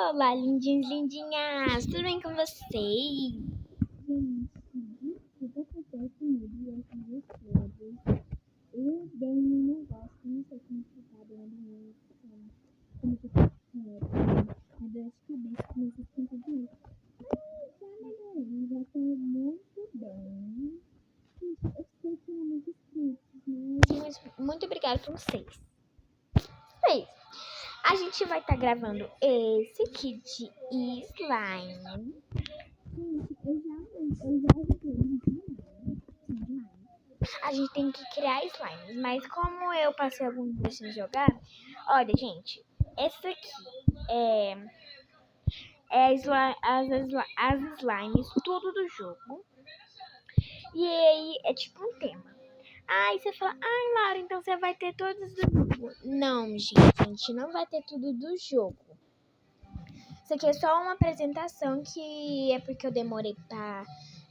Olá, lindinhos, lindinhas! Tudo bem com vocês? Gente, o que acontece comigo é que eu bem não gosto, não sei como ficar dando como que fica, a dor de cabeça começa a esquentar demais. Já melhorei, já tô muito bem. Gente, eu sei que não é muito inscritos, mas muito obrigada por vocês. A gente vai estar gravando esse kit slime. Gente, eu já demais. A gente tem que criar slimes, mas como eu passei alguns dias sem jogar, olha, gente, essa aqui as slimes, tudo do jogo. E aí é tipo um tema. Aí você fala, ai, Laura, então você vai ter todos do jogo. Não, gente, a gente não vai ter tudo do jogo. Isso aqui é só uma apresentação que é porque eu demorei pra...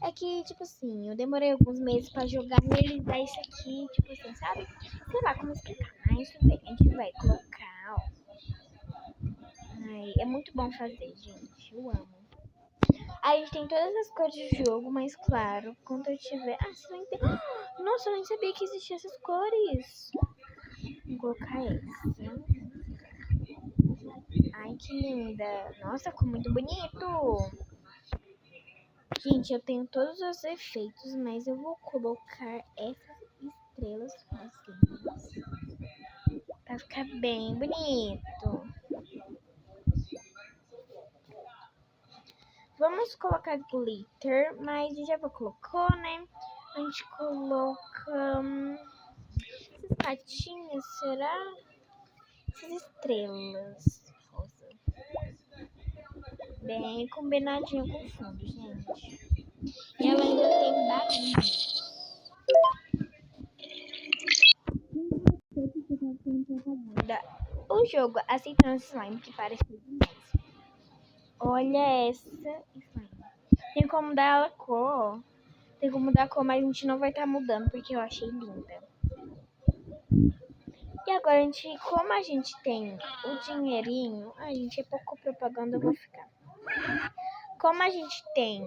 É que, tipo assim, eu demorei alguns meses pra jogar e realizar isso aqui, tipo assim, sabe? Sei lá como explicar, mas tudo bem. A gente vai colocar, ó. Ai, é muito bom fazer, gente. Eu amo. Aí a gente tem todas as cores do jogo, mas claro, quando eu tiver... Ah, você não entende... Nossa, eu nem sabia que existiam essas cores. Vou colocar essa. Ai, que linda. Nossa, ficou muito bonito. Gente, eu tenho todos os efeitos, mas eu vou colocar essas estrelas assim, pra ficar bem bonito. Vamos colocar glitter, mas já colocou, né? A gente coloca essas patinhas, será? Essas estrelas rosa. Bem combinadinho com o fundo, gente. E ela ainda tem barulho. O jogo aceitando slime que parece demais. Olha essa slime. Tem como mudar ela cor. Tem como mudar a cor, mas a gente não vai estar mudando porque eu achei linda. E agora como a gente tem o dinheirinho, gente, é pouco propaganda, eu vou ficar. Como a gente tem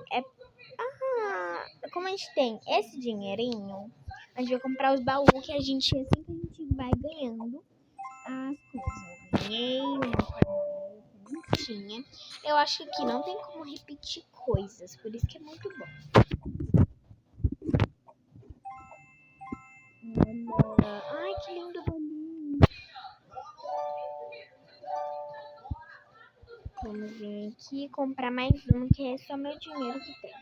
como a gente tem esse dinheirinho, a gente vai comprar os baús que a gente assim que a gente vai ganhando as coisas. Eu ganhei uma bonitinha. Eu acho que aqui não tem como repetir coisas, por isso que é muito bom. Olha, ai que lindo bolinho. Vamos vir aqui comprar mais um, que é só meu dinheiro que tem.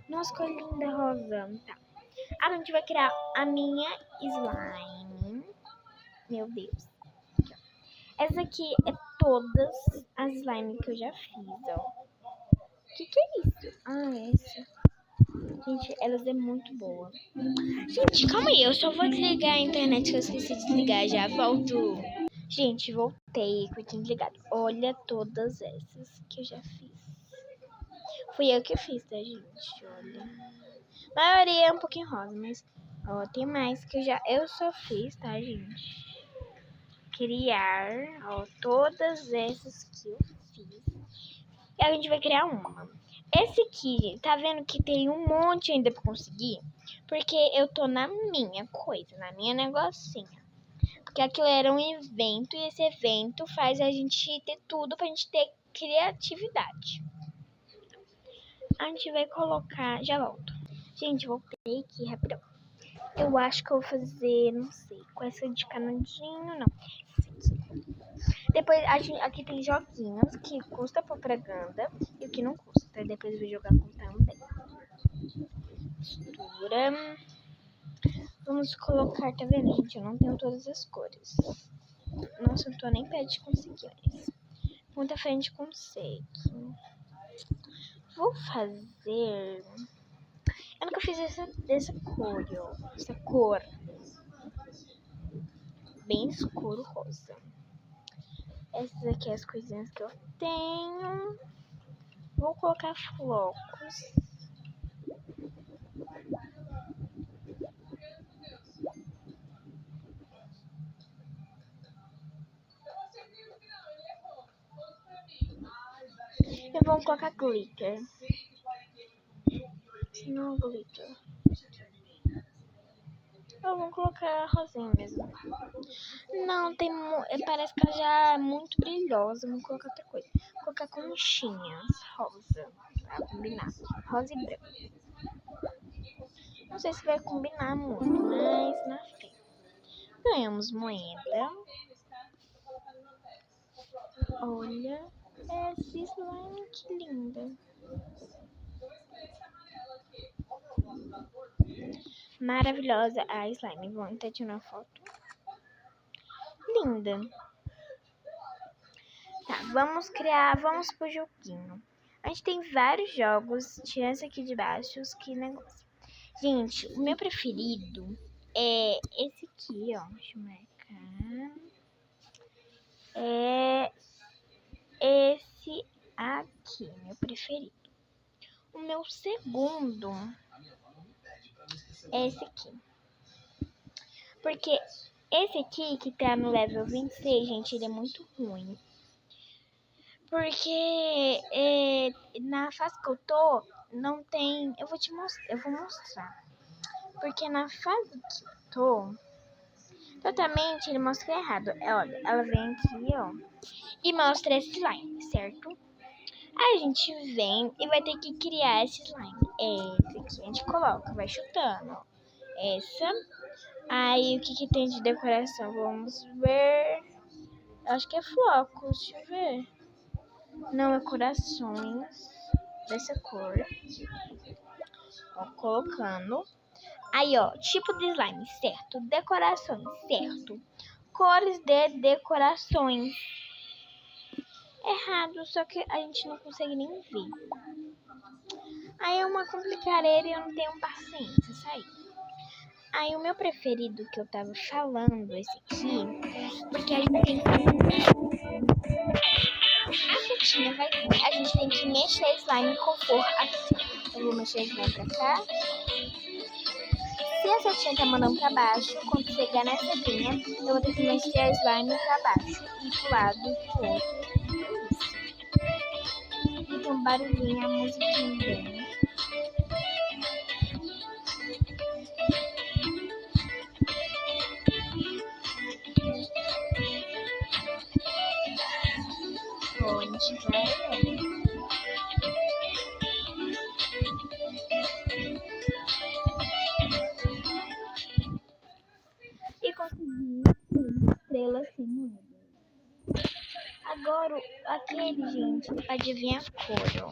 Nossa, que linda rosa. Tá. Agora a gente vai criar a minha slime. Meu Deus. Aqui, ó. Essa aqui é todas as slime que eu já fiz, ó. Que é isso? Essa. Gente, elas é muito boa. Gente, calma aí. Eu só vou desligar a internet que eu esqueci de desligar. Já volto. Gente, voltei com o desligado. Olha todas essas que eu já fiz. Fui eu que fiz, tá, gente? Olha. A maioria é um pouquinho rosa, mas... Ó, tem mais que eu só fiz, tá, gente? Criar, ó, todas essas que eu fiz. E a gente vai criar uma. Esse aqui, gente, tá vendo que tem um monte ainda pra conseguir? Porque eu tô na minha coisa, na minha negocinho. Porque aquilo era um evento e esse evento faz a gente ter tudo pra gente ter criatividade. A gente vai colocar... Já volto. Gente, voltei aqui rapidão. Eu acho que eu vou fazer, não sei, com essa de canudinho, não. Esse aqui. Depois, aqui tem joguinhos que custa propaganda e o que não custa. Depois eu vou jogar com também. Mistura. Vamos colocar, tá vendo, gente? Eu não tenho todas as cores. Nossa, eu não tô nem perto de conseguir mais. Muita frente consegue. Vou fazer... Eu nunca fiz dessa cor, ó. Essa cor. Bem escuro rosa. Essas aqui as coisinhas que eu tenho. Vou colocar flocos. E vamos colocar glitter. Não, glitter. Vamos colocar rosinha mesmo. Não, parece que ela já é muito brilhosa. Vamos colocar outra coisa. Vou colocar conchinhas rosa. Pra combinar. Rosa e branco. Não sei se vai combinar muito, mas na fé. Ganhamos moeda. Olha essa slime, que linda. Maravilhosa a slime. Vou até tirar uma foto. Linda. Tá, vamos pro joguinho. A gente tem vários jogos. Tira esse aqui de baixo, que negócio. Gente, o meu preferido é esse aqui, ó. Deixa eu marcar. É esse aqui, meu preferido. O meu segundo é esse aqui. Porque esse aqui, que tá no level 26, gente, ele é muito ruim. Porque na fase que eu tô, não tem... Eu vou mostrar. Porque na fase que eu tô, totalmente ele mostra errado. Olha, ela vem aqui, ó, e mostra esse slime, certo? Aí a gente vem e vai ter que criar esse slime. Esse aqui a gente coloca, vai chutando, ó. Essa. Aí o que tem de decoração? Vamos ver. Acho que é flocos, deixa eu ver. Não, é corações dessa cor. Ó, colocando. Aí, ó, tipo de slime, certo. Decorações, certo. Cores de decorações. Errado, só que a gente não consegue nem ver. Aí é uma complicadeira e eu não tenho paciência, sabe? Aí o meu preferido que eu tava falando, esse aqui, porque a gente tem que... A setinha vai vir. A gente tem que mexer slime com cor assim. Eu vou mexer slime pra cá. Se a setinha tá mandando pra baixo, quando chegar nessa linha, eu vou ter que mexer a slime pra baixo e pro lado e pro outro. Isso. E tem um barulhinho, a musiquinha bem. Bom, a gente vai... E consegui uma estrela assim no... Agora, aquele, gente, adivinha a cor, ó.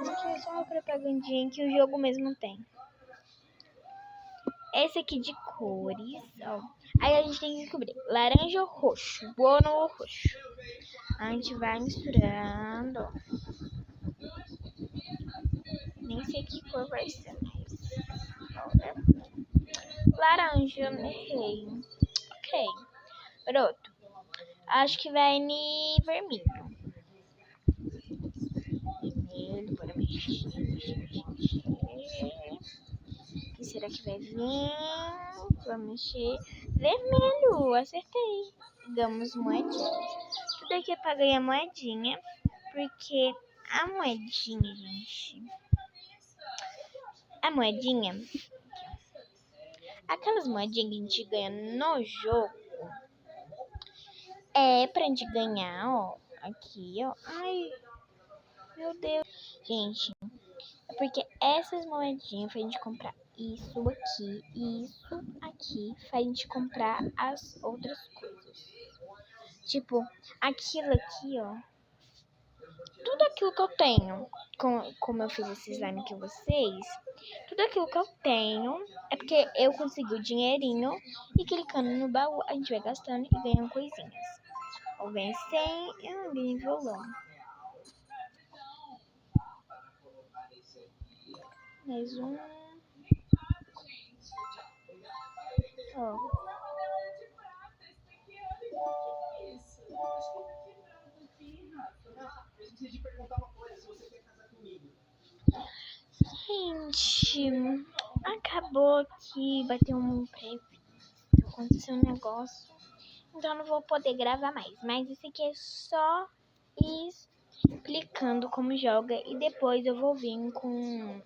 Isso aqui é só uma propagandinha que o jogo mesmo tem. Esse aqui de cores, ó. Aí a gente tem que descobrir laranja ou roxo, bono ou roxo. A gente vai misturando, ó. Nem sei que cor vai ser, mas... Laranja, errei. Ok. Pronto. Acho que vai em vermelho. Vermelho, bora mexer. O que será que vai vir? Vamos mexer. Vermelho, acertei. Ganhamos moedinhas. Tudo aqui é pra ganhar moedinha. Porque a moedinha, gente... A moedinha... Aquelas moedinhas que a gente ganha no jogo... É pra gente ganhar, ó. Aqui, ó. Ai, meu Deus. Gente, é porque essas moedinhas faz a gente comprar isso aqui e isso aqui faz a gente comprar as outras coisas. Tipo, aquilo aqui, ó. Tudo aquilo que eu tenho, como eu fiz esse slime com vocês, tudo aquilo que eu tenho é porque eu consegui o dinheirinho e clicando no baú a gente vai gastando e ganhando coisinhas. Ou ganha 100 e eu ganho violão. Mais um. Ó. Gente, acabou aqui, bateu um imprevisto, aconteceu um negócio, então eu não vou poder gravar mais. Mas esse aqui é só e explicando como joga. E depois eu vou vir com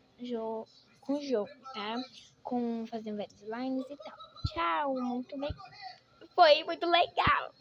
o jogo, tá? Com fazendo vários slimes e tal. Tchau, muito bem. Foi muito legal.